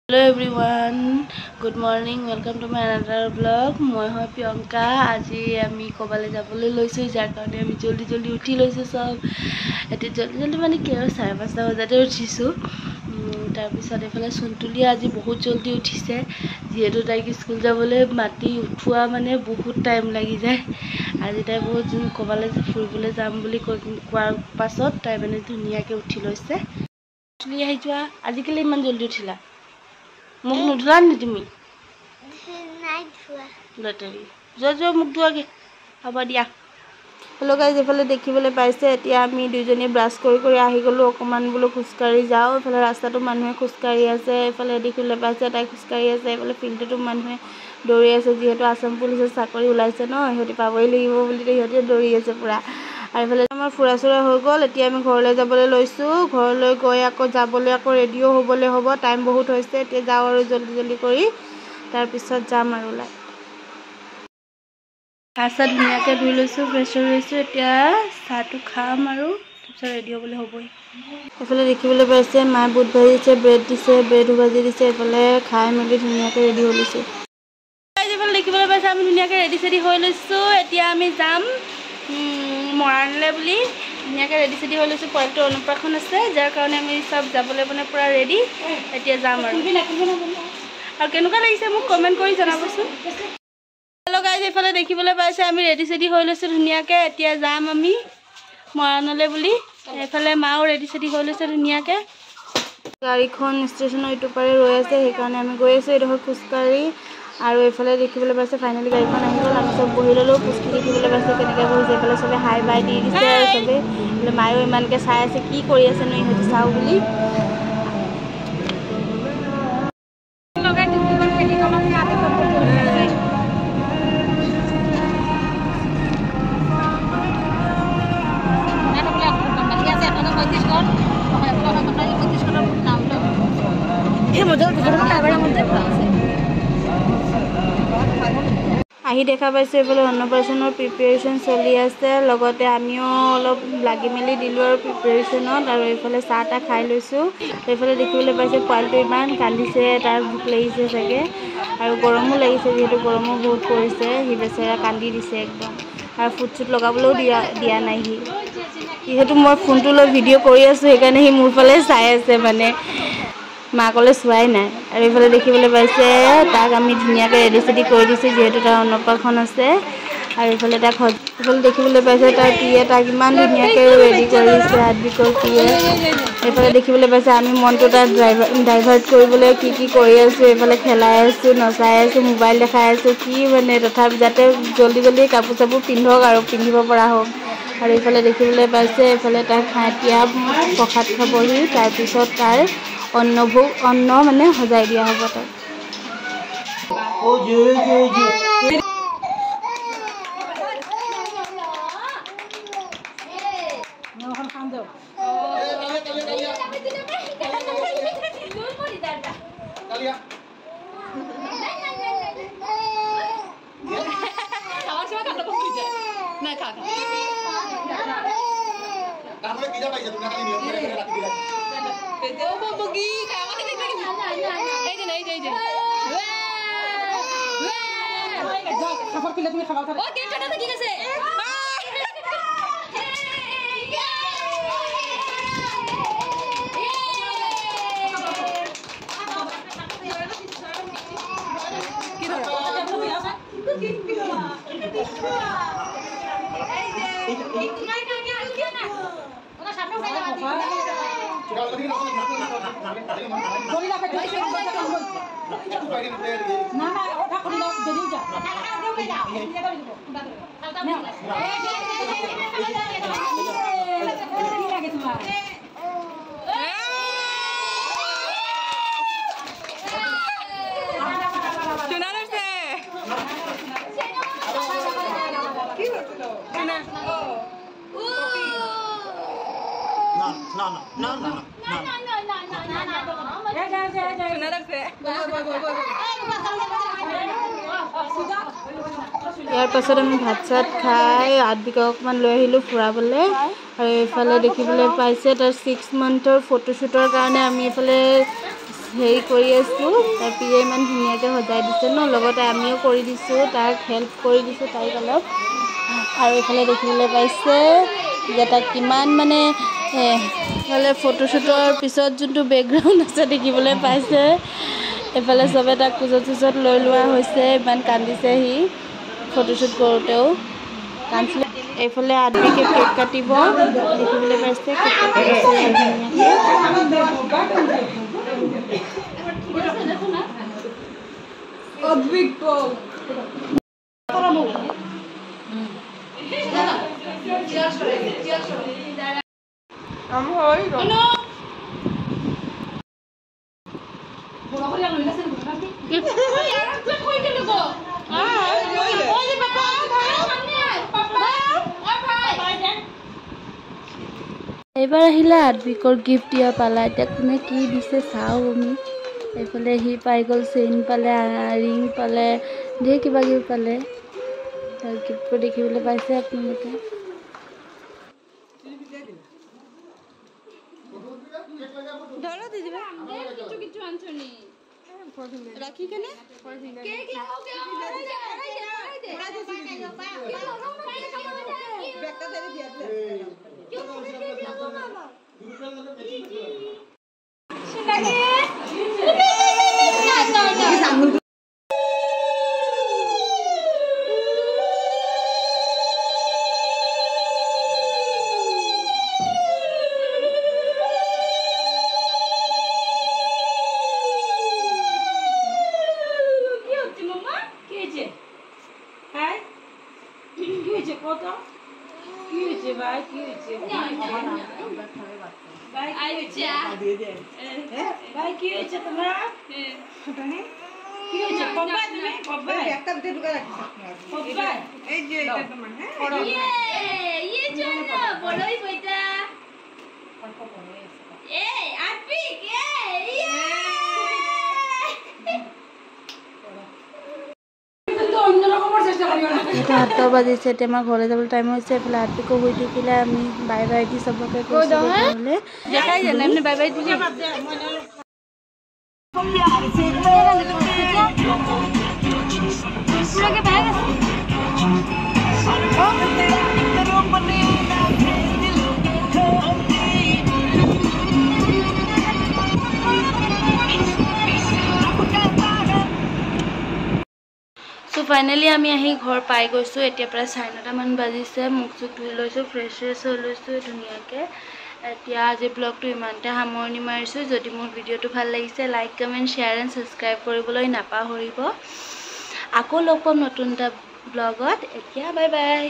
Hello everyone, good morning, welcome to my another vlog. মই হয় প্ৰিয়ংকা। আজি আমি কবালে যাবলৈ লৈছো যাৰ কাৰণে আমি জলদি উঠি লৈছো সব। এতে জলদি মানে কি আৰু 5:30 বজাতে উঠিছো। তাৰ পিছত এফালে সুন্তুলি আজি বহুত জলদি উঠিছে যেহেতু তাইক স্কুল যাবলৈ মাটি উঠোৱা মানে বহুত টাইম লাগি যায়। আজি তাই বহুত কবালে ফুৰিবলৈ যাম বুলি কোৱাৰ পাছত তাই মানে ধুনীয়াকৈ উঠি লৈছে। সুন্তুলি আহি যোৱা, আজিকালি ইমান জলদি উঠিলা? মুখ নুধুলা নি তুমি? নাই ধুৱা। লটাৰী যোৱা মুখ ধুৱাগে। হ'ব দিয়া। হেল্ল' গাইজ, এফালে দেখিবলৈ পাইছে এতিয়া আমি দুইজনী ব্ৰাছ কৰি আহি গ'লো। অকণমান বোলো খোজকাঢ়ি যাওঁ। এফালে ৰাস্তাটো মানুহে খোজকাঢ়ি আছে, এফালে দেখিবলৈ পাইছে তাই খোজকাঢ়ি আছে, এফালে ফিল্ডতো মানুহে দৌৰি আছে যিহেতু আসাম পুলিচৰ চাকৰি ওলাইছে ন, সিহঁতি পাবই লাগিব বুলি সিহঁতে দৌৰি আছে পুৰা। আৰু এইফালে আমাৰ ফুৰা চুৰা হৈ গ'ল। এতিয়া আমি ঘৰলৈ যাবলৈ লৈছোঁ। ঘৰলৈ গৈ আকৌ ৰেডিও হ'বলৈ হ'ব, টাইম বহুত হৈছে। এতিয়া যাওঁ আৰু জলদি কৰি, তাৰপিছত যাম আৰু ওলাই। গা চা ধুনীয়াকৈ ধুই লৈছোঁ, ফ্ৰেছ হৈ লৈছোঁ। এতিয়া চাহটো খাম আৰু তাৰপিছত ৰেডি হ'বলৈ হ'বই। এইফালে দেখিবলৈ পাইছে মায়ে বুট ভাজিছে, ব্ৰেড দিছে, ব্ৰেডো ভাজি দিছে। এইফালে খাই মেলি ধুনীয়াকৈ ৰেডি হৈ লৈছোঁ। এইফালে দেখিবলৈ পাইছে আমি ধুনীয়াকৈ ৰেডি হৈ লৈছোঁ। এতিয়া আমি যাম মৰাণলৈ বুলি ধুনীয়াকৈ ৰেডি হৈ লৈছোঁ। পোৱালিটো অনুপ্ৰাশন আছে যাৰ কাৰণে আমি চব যাবলৈ মানে পূৰা ৰেডি। এতিয়া যাম আৰু কেনেকুৱা লাগিছে মোক কমেণ্ট কৰি জনাবচোন। হেল্ল' গাইজ, এইফালে দেখিবলৈ পাইছে আমি ৰেডি হৈ লৈছোঁ ধুনীয়াকৈ। এতিয়া যাম আমি মৰাণলৈ বুলি। এইফালে মাও ৰেডি হৈ লৈছে ধুনীয়াকৈ। গাড়ীখন ষ্টেচনৰ ইটো পাৰে ৰৈ আছে, সেইকাৰণে আমি গৈ আছোঁ এইডোখৰ খোজকাঢ়ি। আৰু এইফালে দেখিবলৈ পাইছে ফাইনেলি গাড়ীখন আহি গ'ল। আমি চব বহি ল'লোঁ। পুষ্টি দেখিবলৈ পাইছে কেনেকৈ বহিছে। এইফালে চবে হাই বাই দি দিছে আৰু চবেই মায়েও ইমানকৈ চাই আছে কি কৰি আছেনো ইহঁতি চাওঁ বুলি। আহি দেখা পাইছোঁ এইফালে অন্নপ্ৰাশনৰ প্ৰিপেৰেশ্যন চলি আছে, লগতে আমিও অলপ লাগি মেলি দিলোঁ আৰু প্ৰিপেৰেশ্যনত। আৰু এইফালে চাহ তাহ খাই লৈছোঁ। এইফালে দেখিবলৈ পাইছে পোৱালিটো ইমান কান্দিছে, তাৰ ভোক লাগিছে চাগে আৰু গৰমো লাগিছে যিহেতু গৰমো বহুত পৰিছে। সি বেচেৰা কান্দি দিছে একদম, আৰু ফুট চুট লগাবলৈও দিয়া নাই যিহেতু মই ফোনটো লৈ ভিডিঅ' কৰি আছোঁ সেইকাৰণে সি মোৰ ফালে চাই আছে, মানে মাকলৈ চোৱাই নাই। আৰু এইফালে দেখিবলৈ পাইছে তাক আমি ধুনীয়াকৈ ৰেডি কৰি দিছোঁ যিহেতু তাৰ অন্নপ্ৰাশন আছে। আৰু এইফালে দেখিবলৈ পাইছে তাৰ পিয়ে তাক ইমান ধুনীয়াকৈ ৰেডি কৰি দিছে, হাতবিকৰ পিয়ে। এইফালে দেখিবলৈ পাইছে আমি মনটো তাক ডাইভাৰ্ট কৰিবলৈ কি কৰি আছোঁ। এইফালে খেলাই আছোঁ, নচাই আছোঁ, মোবাইল দেখাই আছোঁ, কি মানে তথাপি যাতে জলদি কাপোৰ চাপোৰ পিন্ধক আৰু পিন্ধিব পৰা হওক। আৰু এইফালে দেখিবলৈ পাইছে এইফালে তাই এতিয়া প্ৰসাদ খাবহি, তাৰপিছত তাৰ অন্ন মানে সজাই দিয়া হ'ব তাক। ইয়াৰ পাছত আমি ভাত চাত খাই আদিক অকমান লৈ আহিলো ফুৰাবলে আৰু এফালে দেখিবলৈ পাইছে তাৰ 6 মান্থৰ ফটোশুটৰ কাৰণে আমি এফালে হেৰি কৰি আছোঁ। তাৰ পিয়ে ইমান ধুনীয়াকৈ সজাই দিছে ন, লগতে আমিও কৰি দিছোঁ, তাক হেল্প কৰি দিছোঁ তাইক অলপ। আৰু এইফালে দেখিবলৈ পাইছে যে তাক কিমান মানে এইফালে ফটোশ্বুটৰ পিছত যোনটো বেকগ্ৰাউণ্ড আছে দেখিবলৈ পাইছে। এইফালে চবে তাক কোচত চোচত লৈ লোৱা হৈছে, ইমান কান্দিছে সি ফটোশ্বুট কৰোঁতেও কান্দিছিলে। এইফালে আদবিকে কেক কাটিব দেখিবলৈ পাইছে, কেক কাটিছে এইবাৰ আহিলে আদবিকৰ গিফ্ট দিয়া পালা। এতিয়া কোনে কি দিছে চাওঁ আমি। এইফালে সি পাই গ'ল চেইন পালে, ৰিং পালে, ঢেৰ কিবা কিবি পালে। তাৰ গিফ্টবোৰ দেখিবলৈ পাইছে আপোনালোকে। এটা 8টা বাজিছে, এতিয়া আমাৰ ঘৰলৈ যাবলৈ টাইম হৈছে। এইফালে আদবিকো শুই থাকিলে, আমি বাই বাই দি চবকে কৈছোঁ দেখাই জানে আপুনি বাই বাই দিলে। চ' ফাইনেলি আমি আহি ঘৰ পাই গৈছোঁ। এতিয়া প্ৰায় 9:30মান বাজিছে। মুখ চুখ ধুই লৈছোঁ, ফ্ৰেছ হৈ লৈছোঁ ধুনীয়াকৈ। এতিয়া আজি ব্লগটো ইমানতে সামৰণি মাৰিছোঁ। যদি মোৰ ভিডিঅ'টো ভাল লাগিছে, like comment share and subscribe কৰিবলৈ নাপাহৰিব। আকৌ লগ পাম নতুন এটা ব্লগত। এতিয়া বাই বাই।